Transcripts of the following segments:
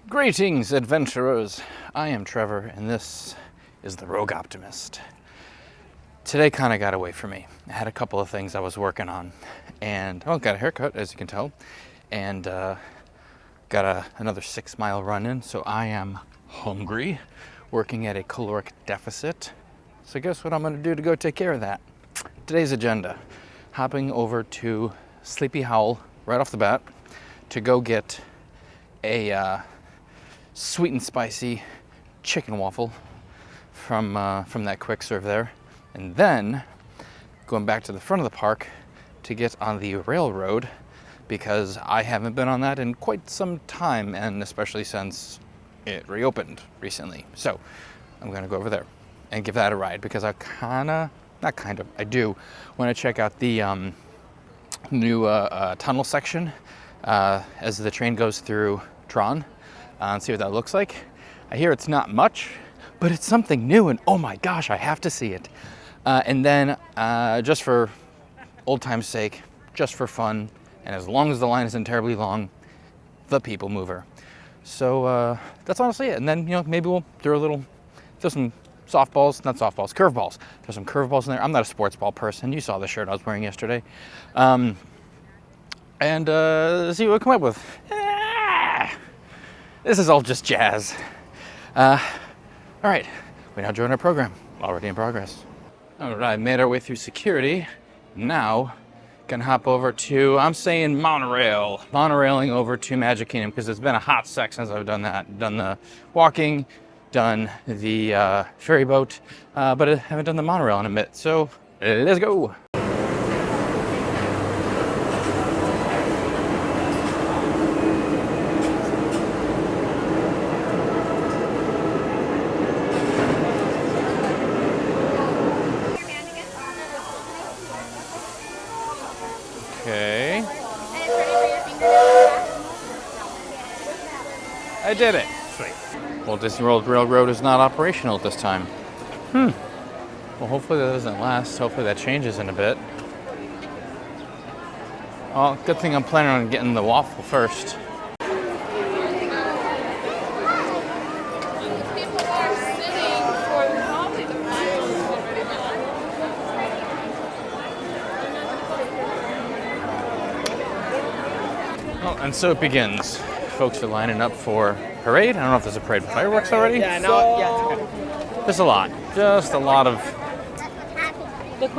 Greetings, adventurers. I am Trevor, and this is the Rogue Optimist. Today kind of got away from me. I had a couple of things I was working on, and got a haircut, as you can tell, and got another 6-mile run in, so I am hungry, working at a caloric deficit. So guess what I'm going to do to go take care of that? Today's agenda, hopping over to Sleepy Howl right off the bat to go get a sweet and spicy chicken waffle from that quick serve there, and then going back to the front of the park to get on the railroad because I haven't been on that in quite some time, and especially since it reopened recently. So I'm gonna go over there and give that a ride because I do want to check out the new tunnel section as the train goes through Tron and see what that looks like. I hear it's not much, but it's something new, and oh my gosh, I have to see it. And then just for old time's sake, just for fun, and as long as the line isn't terribly long, the People Mover. So that's honestly it. And then, maybe we'll throw some curveballs. There's some curveballs in there. I'm not a sports ball person. You saw the shirt I was wearing yesterday. And see what we come up with. This is all just jazz. All right, we now join our program, already in progress. All right, made our way through security. Now, can hop over to, I'm saying monorailing over to Magic Kingdom because it's been a hot sec since I've done that. Done the walking, done the ferry boat, but I haven't done the monorail in a bit. So let's go. Okay. I did it. Sweet. Walt Disney World Railroad is not operational at this time. Well, hopefully that doesn't last. Hopefully that changes in a bit. Well, good thing I'm planning on getting the waffle first. And so it begins. Folks are lining up for parade. I don't know if there's a parade with fireworks already. Yeah, There's a lot. Just a lot of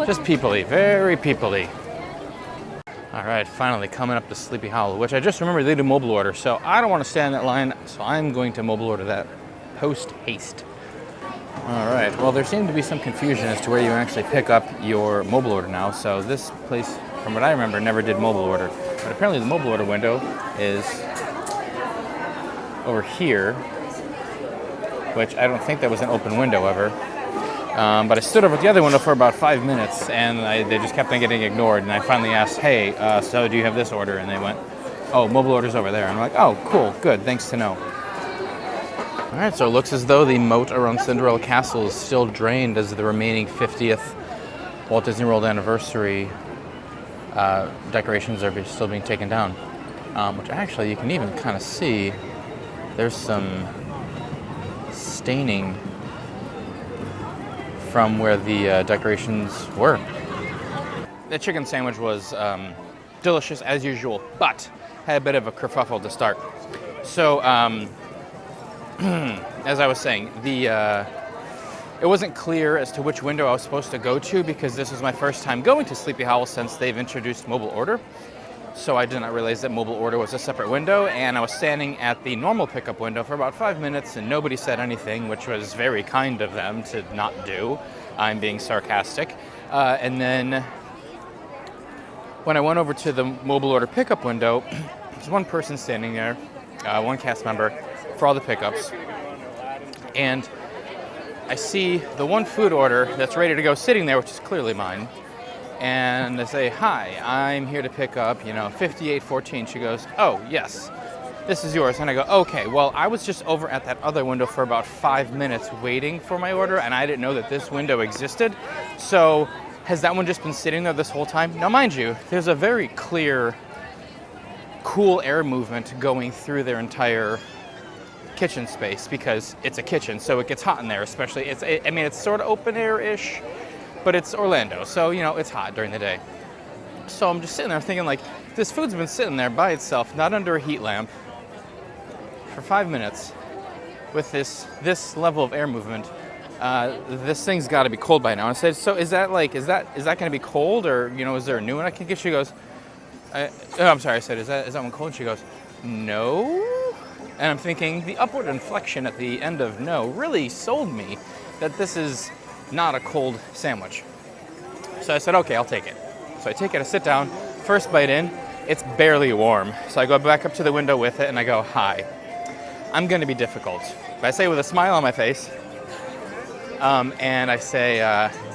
just people-y, very people-y. All right, finally coming up to Sleepy Hollow, which I just remembered they do mobile order, so I don't want to stand in that line, so I'm going to mobile order that post-haste. All right, well, there seemed to be some confusion as to where you actually pick up your mobile order now, so this place, from what I remember, never did mobile order. But apparently the mobile order window is over here, which I don't think that was an open window ever. But I stood over at the other window for about 5 minutes, and they just kept on getting ignored. And I finally asked, hey, so do you have this order? And they went, oh, mobile order's over there. I'm like, oh, cool, good, thanks to know. All right, so it looks as though the moat around Cinderella Castle is still drained as the remaining 50th Walt Disney World anniversary decorations are still being taken down, which actually you can even kind of see there's some staining from where the decorations were. The chicken sandwich was delicious as usual, but had a bit of a kerfuffle to start. So as I was saying, it wasn't clear as to which window I was supposed to go to because this was my first time going to Sleepy Hollow since they've introduced mobile order. So I did not realize that mobile order was a separate window, and I was standing at the normal pickup window for about 5 minutes and nobody said anything, which was very kind of them to not do. I'm being sarcastic. And then when I went over to the mobile order pickup window, there's one person standing there, one cast member, for all the pickups. And I see the one food order that's ready to go sitting there, which is clearly mine. And I say, hi, I'm here to pick up, 5814. She goes, oh, yes, this is yours. And I go, okay, well, I was just over at that other window for about 5 minutes waiting for my order, and I didn't know that this window existed. So has that one just been sitting there this whole time? Now, mind you, there's a very clear, cool air movement going through their entire kitchen space because it's a kitchen, so it gets hot in there. Especially, it's sort of open air-ish, but it's Orlando, so it's hot during the day. So I'm just sitting there thinking, like, this food's been sitting there by itself, not under a heat lamp, for 5 minutes, with this level of air movement. This thing's got to be cold by now. And I said, so is that going to be cold, or is there a new one I can get? She goes, I'm sorry. I said, is that one cold? And she goes, no. And I'm thinking the upward inflection at the end of no really sold me that this is not a cold sandwich. So I said, okay, I'll take it. So I take it, I sit down, first bite in, it's barely warm. So I go back up to the window with it and I go, hi, I'm going to be difficult. But I say with a smile on my face, and I say,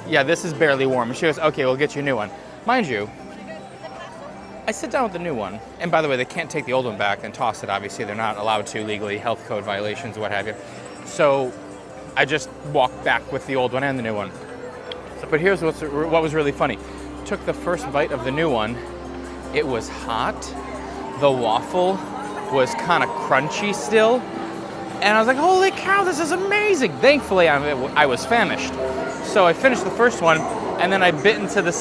yeah, this is barely warm. And she goes, okay, we'll get you a new one. Mind you, I sit down with the new one, and by the way, they can't take the old one back and toss it, obviously. They're not allowed to legally, health code violations, what have you. So I just walk back with the old one and the new one. But here's what was really funny. Took the first bite of the new one. It was hot. The waffle was kind of crunchy still. And I was like, holy cow, this is amazing. Thankfully, I was famished. So I finished the first one, and then I bit into the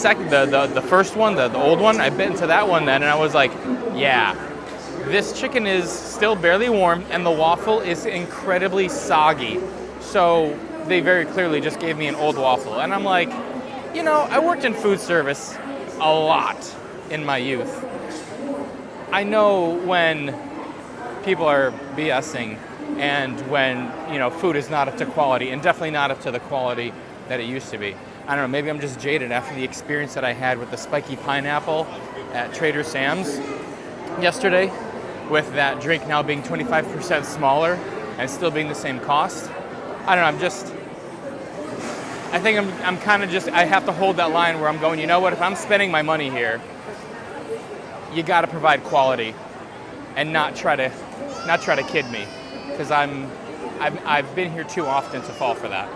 first one, the old one. I bit into that one then, and I was like, yeah, this chicken is still barely warm, and the waffle is incredibly soggy. So they very clearly just gave me an old waffle. And I'm like, I worked in food service a lot in my youth. I know when people are BSing and when, food is not up to quality, and definitely not up to the quality that it used to be. I don't know, maybe I'm just jaded after the experience that I had with the spiky pineapple at Trader Sam's yesterday, with that drink now being 25% smaller and still being the same cost. I don't know, I think I'm kind of I have to hold that line where I'm going, you know what, if I'm spending my money here, you got to provide quality and not try to kid me, because I've been here too often to fall for that.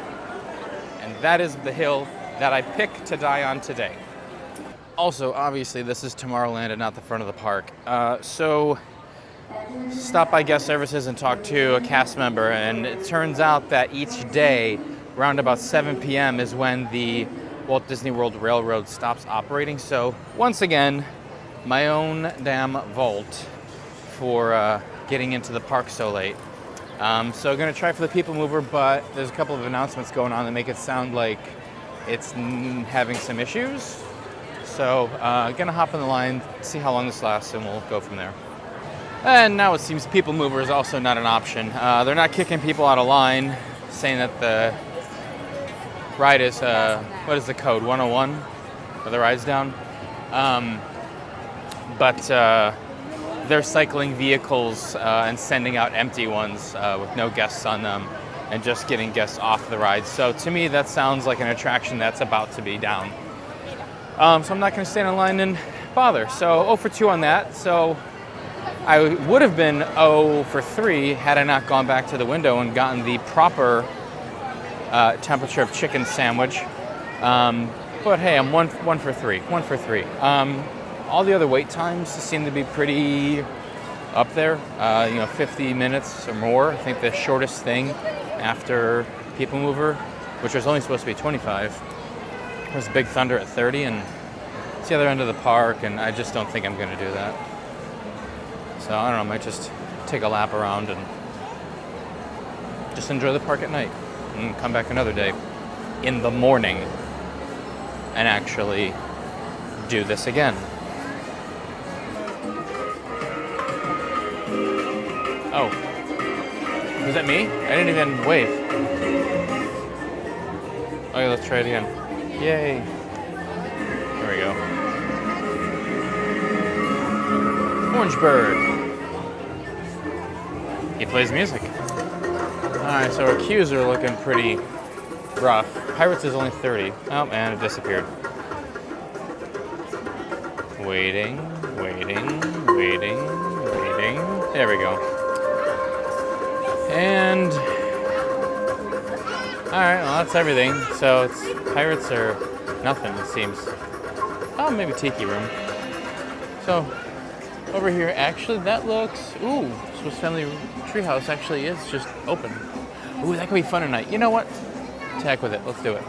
And that is the hill that I pick to die on today. Also, obviously, this is Tomorrowland and not the front of the park. So stop by guest services and talk to a cast member, and it turns out that each day around about 7 p.m. is when the Walt Disney World Railroad stops operating. So once again, my own damn vault for getting into the park so late. So going to try for the People Mover, but there's a couple of announcements going on that make it sound like it's having some issues. So going to hop in the line, see how long this lasts, and we'll go from there. And now it seems People Mover is also not an option. They're not kicking people out of line, saying that the ride is, what is the code, 101? Or the ride's down? But they're cycling vehicles and sending out empty ones with no guests on them and just getting guests off the ride. So to me, that sounds like an attraction that's about to be down. So I'm not going to stand in line and bother. So 0 for 2 on that. So I would have been 0 for 3 had I not gone back to the window and gotten the proper temperature of chicken sandwich. But hey, I'm 1 for 3. 1 for 3. All the other wait times seem to be pretty up there. 50 minutes or more. I think the shortest thing after People Mover, which was only supposed to be 25, was Big Thunder at 30, and it's the other end of the park, and I just don't think I'm going to do that. So I don't know, I might just take a lap around and just enjoy the park at night and come back another day in the morning and actually do this again. Oh, was that me? I didn't even wave. Okay, let's try it again. Yay. There we go. Orange Bird. He plays music. Alright, so our queues are looking pretty rough. Pirates is only 30. Oh, and it disappeared. Waiting. There we go. And alright, well that's everything. So it's Pirates or nothing, it seems. Oh, maybe Tiki Room. So over here, actually that looks, ooh, Swiss Family Treehouse actually is just open. Ooh, that could be fun tonight. You know what? To heck with it. Let's do it.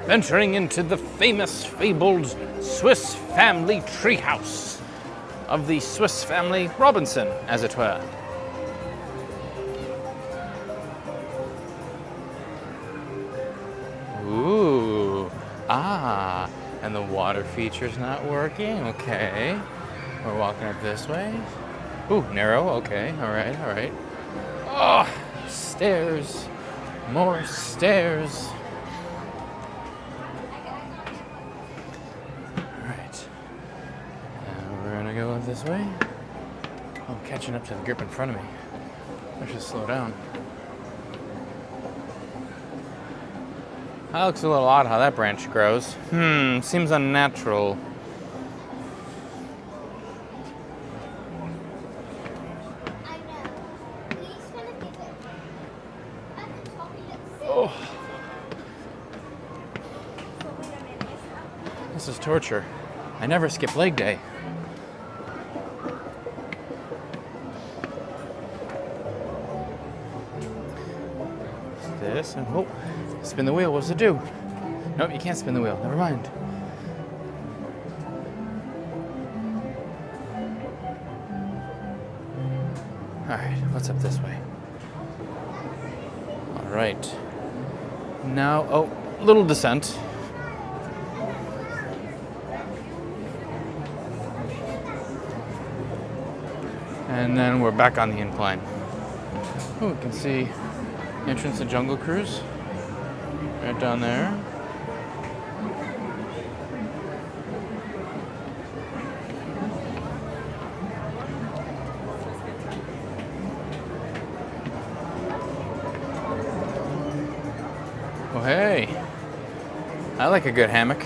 Venturing into the famous, fabled Swiss Family Treehouse of the Swiss Family Robinson, as it were. Ooh, and the water feature's not working. Okay, we're walking up this way. Ooh, narrow. Okay, all right. Oh, stairs, more stairs. Go this way. Oh, I'm catching up to the group in front of me. I should slow down. That looks a little odd how that branch grows. Seems unnatural. Oh. This is torture. I never skip leg day. This and oh, spin the wheel. What's it do? Nope, you can't spin the wheel. Never mind. All right, what's up this way? All right. Now, oh, little descent. And then we're back on the incline. Oh, we can see entrance to Jungle Cruise, right down there. Oh, hey, I like a good hammock.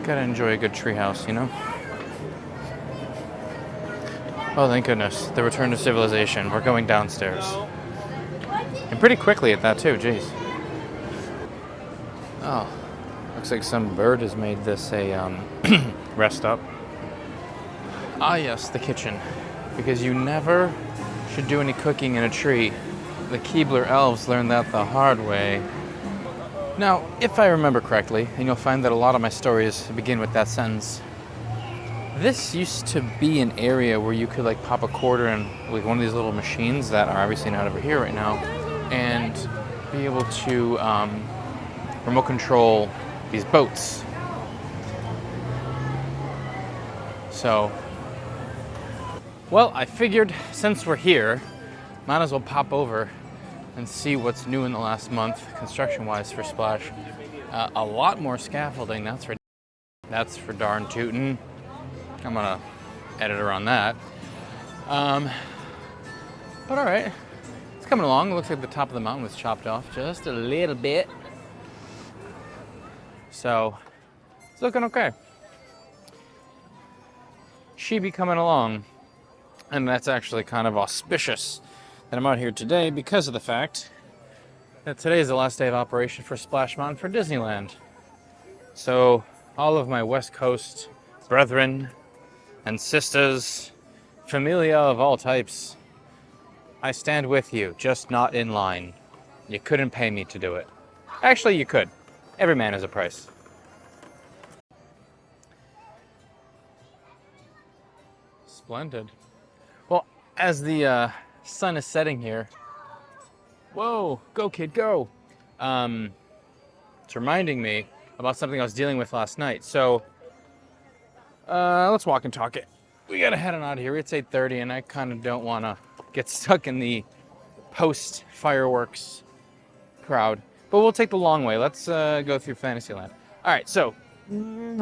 Gotta enjoy a good treehouse, you know? Oh, thank goodness. The return to civilization. We're going downstairs. And pretty quickly at that, too. Jeez. Oh, looks like some bird has made this a rest up. Ah, yes, the kitchen. Because you never should do any cooking in a tree. The Keebler elves learned that the hard way. Now, if I remember correctly, and you'll find that a lot of my stories begin with that sentence, this used to be an area where you could like pop a quarter in like one of these little machines that are obviously not over here right now, and be able to remote control these boats. So, well, I figured since we're here, might as well pop over and see what's new in the last month, construction-wise, for Splash. A lot more scaffolding, that's for darn tootin'. I'm gonna edit around that. But all right, it's coming along. It looks like the top of the mountain was chopped off just a little bit. So, it's looking okay. She be coming along. And that's actually kind of auspicious that I'm out here today because of the fact that today is the last day of operation for Splash Mountain for Disneyland. So all of my West Coast brethren and sisters, familia of all types, I stand with you, just not in line. You couldn't pay me to do it. Actually, you could. Every man has a price. Splendid. Well, as the sun is setting here, whoa, go kid, go. It's reminding me about something I was dealing with last night. So let's walk and talk it. We gotta head on out of here. It's 8:30 and I kind of don't want to get stuck in the post fireworks crowd, but we'll take the long way. Let's go through Fantasyland. All right, so when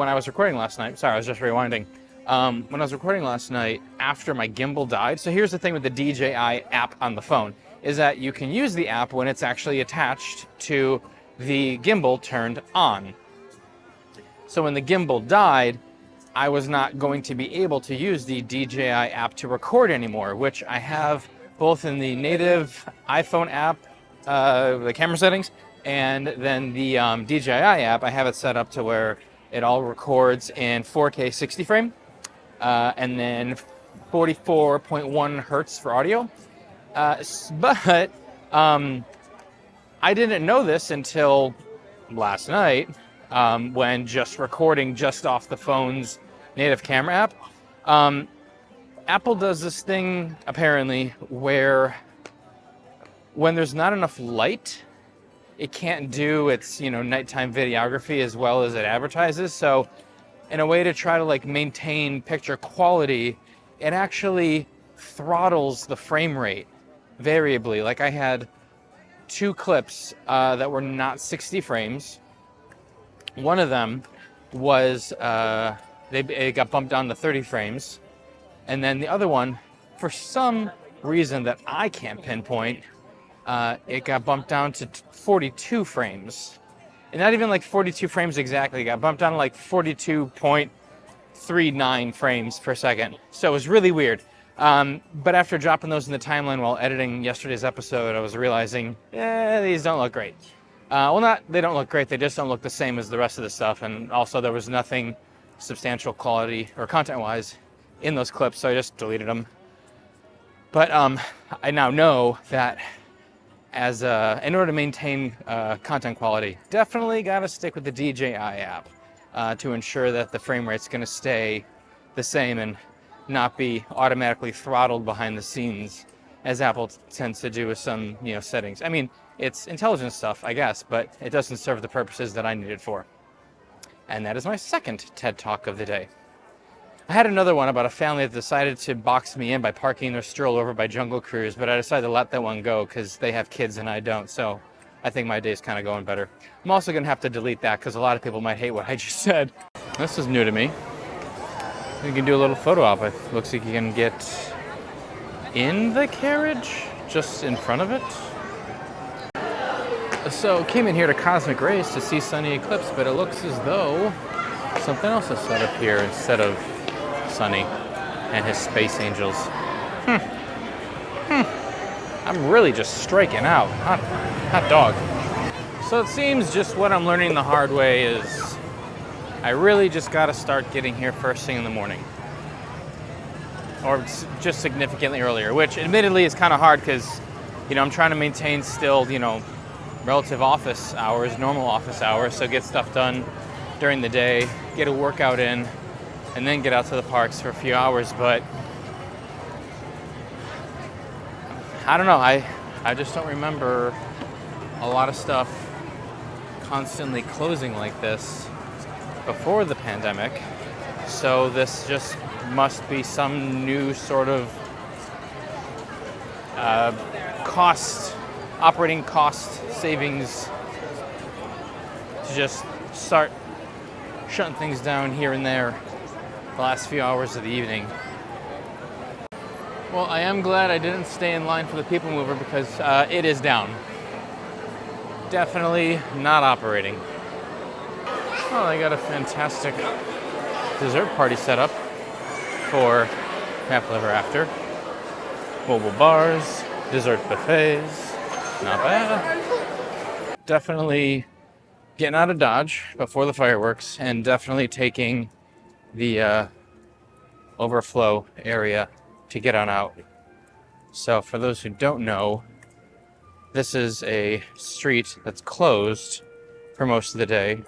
I was recording last night, sorry, I was just rewinding. When I was recording last night after my gimbal died, so here's the thing with the DJI app on the phone, is that you can use the app when it's actually attached to the gimbal turned on. So when the gimbal died, I was not going to be able to use the DJI app to record anymore, which I have both in the native iPhone app, the camera settings, and then the DJI app. I have it set up to where it all records in 4K 60 frame, and then 44.1 hertz for audio. But I didn't know this until last night, when just recording just off the phone's native camera app. Apple does this thing apparently where when there's not enough light, it can't do its nighttime videography as well as it advertises. So in a way to try to like maintain picture quality, it actually throttles the frame rate variably. Like I had 2 clips that were not 60 frames. One of them was it got bumped down to 30 frames, and then the other one, for some reason that I can't pinpoint, it got bumped down to 42 frames. And not even like 42 frames exactly, it got bumped down to like 42.39 frames per second. So it was really weird. But after dropping those in the timeline while editing yesterday's episode, I was realizing, these don't look great. They don't look great, they just don't look the same as the rest of the stuff. And also there was nothing substantial quality or content-wise in those clips, so I just deleted them. But I now know that in order to maintain content quality, definitely got to stick with the DJI app to ensure that the frame rate's going to stay the same and not be automatically throttled behind the scenes, as Apple tends to do with some settings. I mean, it's intelligent stuff, I guess, but it doesn't serve the purposes that I need it for. And that is my second TED Talk of the day. I had another one about a family that decided to box me in by parking their stroller over by Jungle Cruise, but I decided to let that one go because they have kids and I don't, so I think my day's kind of going better. I'm also going to have to delete that because a lot of people might hate what I just said. This is new to me. You can do a little photo op. It looks like you can get in the carriage, just in front of it. So came in here to Cosmic Rays to see Sunny Eclipse, but it looks as though something else is set up here instead of Sunny and his space angels. I'm really just striking out. Hot dog. So it seems just what I'm learning the hard way is I really just got to start getting here first thing in the morning. Or just significantly earlier, which admittedly is kind of hard because, I'm trying to maintain still, relative office hours, normal office hours, so get stuff done during the day, get a workout in, and then get out to the parks for a few hours. But I don't know, I just don't remember a lot of stuff constantly closing like this before the pandemic. So this just must be some new sort of operating cost savings to just start shutting things down here and there the last few hours of the evening. Well, I am glad I didn't stay in line for the People Mover because it is down. Definitely not operating. Oh, they got a fantastic dessert party set up for Happily Ever After. Mobile bars, dessert buffets, not bad. Definitely getting out of Dodge before the fireworks and definitely taking the overflow area to get on out. So for those who don't know, this is a street that's closed for most of the day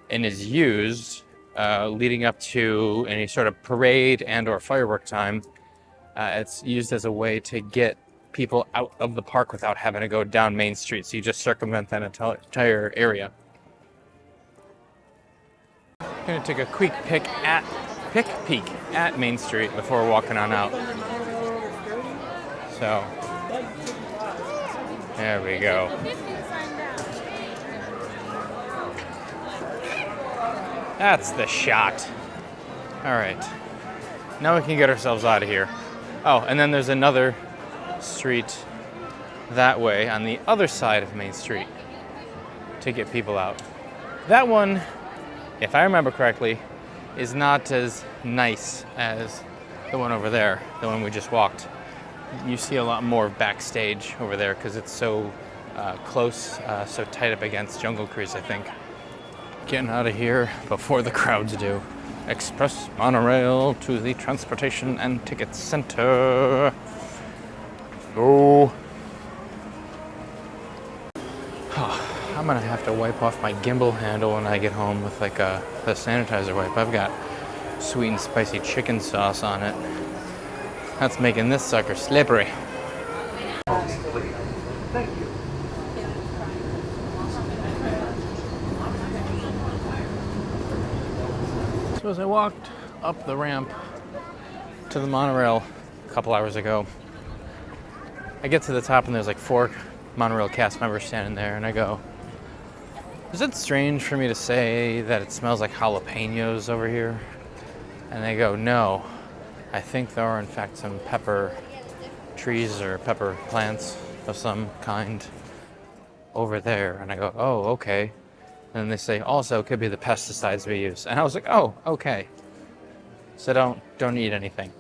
and is used leading up to any sort of parade and or firework time. It's used as a way to get people out of the park without having to go down Main Street. So you just circumvent that entire area. I'm gonna take a quick peek at Main Street before walking on out. So there we go. That's the shot. All right, now we can get ourselves out of here. Oh, and then there's another street that way on the other side of Main Street to get people out. That one if I remember correctly, is not as nice as the one over there, the one we just walked. You see a lot more backstage over there because it's so close, so tight up against Jungle Cruise, I think. Getting out of here before the crowds do. Express monorail to the Transportation and Ticket Center. Go. I'm gonna have to wipe off my gimbal handle when I get home with like the sanitizer wipe. I've got sweet and spicy chicken sauce on it. That's making this sucker slippery. Thank you. So as I walked up the ramp to the monorail a couple hours ago, I get to the top and there's like 4 monorail cast members standing there, and I go, is it strange for me to say that it smells like jalapenos over here? And they go, no, I think there are in fact some pepper trees or pepper plants of some kind over there. And I go, oh, okay. And they say, also, it could be the pesticides we use. And I was like, oh, okay. So don't eat anything.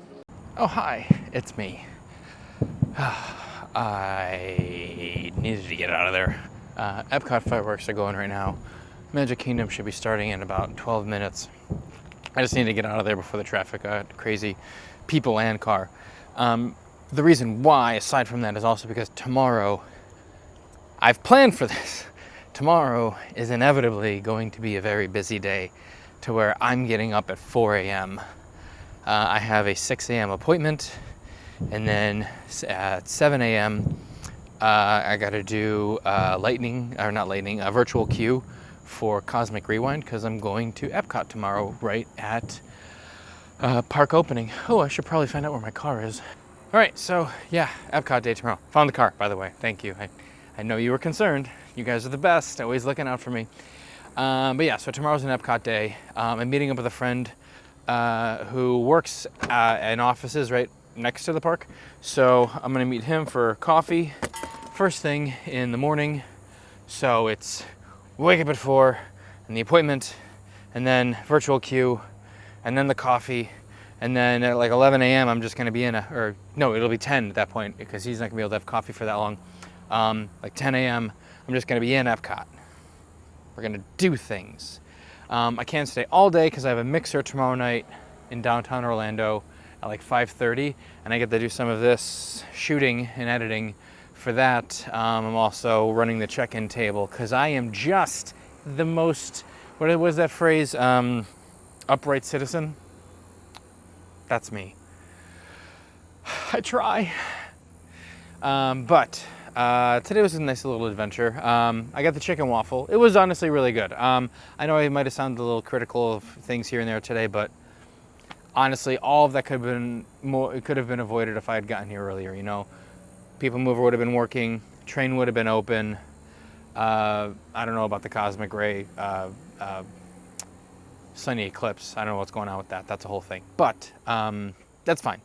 Oh, hi, it's me. I needed to get out of there. Epcot fireworks are going right now. Magic Kingdom should be starting in about 12 minutes. I just need to get out of there before the traffic got crazy, people and car. The reason why, aside from that, is also because tomorrow, I've planned for this. Tomorrow is inevitably going to be a very busy day to where I'm getting up at 4 a.m. I have a 6 a.m. appointment, and then at 7 a.m. I got to do a virtual queue for Cosmic Rewind because I'm going to Epcot tomorrow right at park opening. Oh, I should probably find out where my car is. All right, so yeah, Epcot day tomorrow. Found the car, by the way. Thank you. I know you were concerned. You guys are the best, always looking out for me. But yeah, so tomorrow's an Epcot day. I'm meeting up with a friend who works in offices right next to the park. So I'm gonna meet him for coffee first thing in the morning. So it's wake up at 4 and the appointment, and then virtual queue, and then the coffee. And then at like 11 a.m. I'm just gonna be it'll be 10 at that point because he's not gonna be able to have coffee for that long. Like 10 a.m. I'm just gonna be in Epcot. We're gonna do things. I can't stay all day because I have a mixer tomorrow night in downtown Orlando at like 5:30, and I get to do some of this shooting and editing for that. I'm also running the check-in table because I am just the most, what was that phrase? Upright citizen? That's me. I try. But today was a nice little adventure. I got the chicken waffle. It was honestly really good. I know I might have sounded a little critical of things here and there today, but honestly, all of that could have been more. It could have been avoided if I had gotten here earlier. You know, People Mover would have been working. Train would have been open. I don't know about the cosmic ray, sunny eclipse. I don't know what's going on with that. That's a whole thing. But that's fine.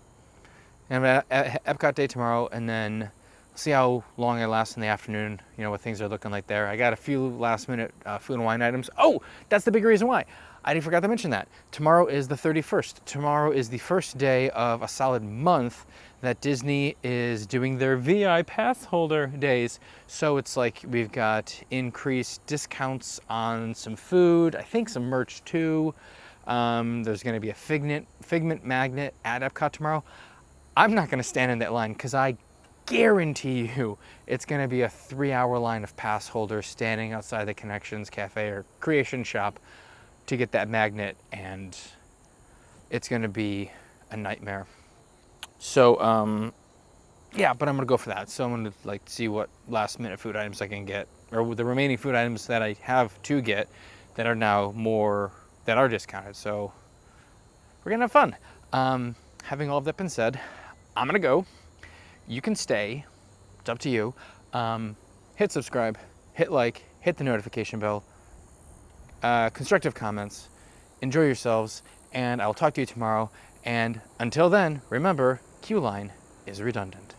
And I'm at Epcot day tomorrow, and then see how long I last in the afternoon, you know, what things are looking like there. I got a few last minute food and wine items. Oh, that's the big reason why. I forgot to mention that. Tomorrow is the 31st. Tomorrow is the first day of a solid month that Disney is doing their VI pass holder days. So it's like we've got increased discounts on some food, I think some merch too. There's gonna be a figment magnet at Epcot tomorrow. I'm not gonna stand in that line because I guarantee you it's going to be a 3-hour line of pass holders standing outside the Connections Cafe or Creation Shop to get that magnet, and it's going to be a nightmare. So yeah, but I'm going to go for that. So I'm going to see what last minute food items I can get, or the remaining food items that I have to get that are now that are discounted. So we're going to have fun. Having all of that been said, I'm going to go. You can stay, it's up to you. Hit subscribe, hit like, hit the notification bell, constructive comments, enjoy yourselves, and I'll talk to you tomorrow. And until then, remember, Q-Line is redundant.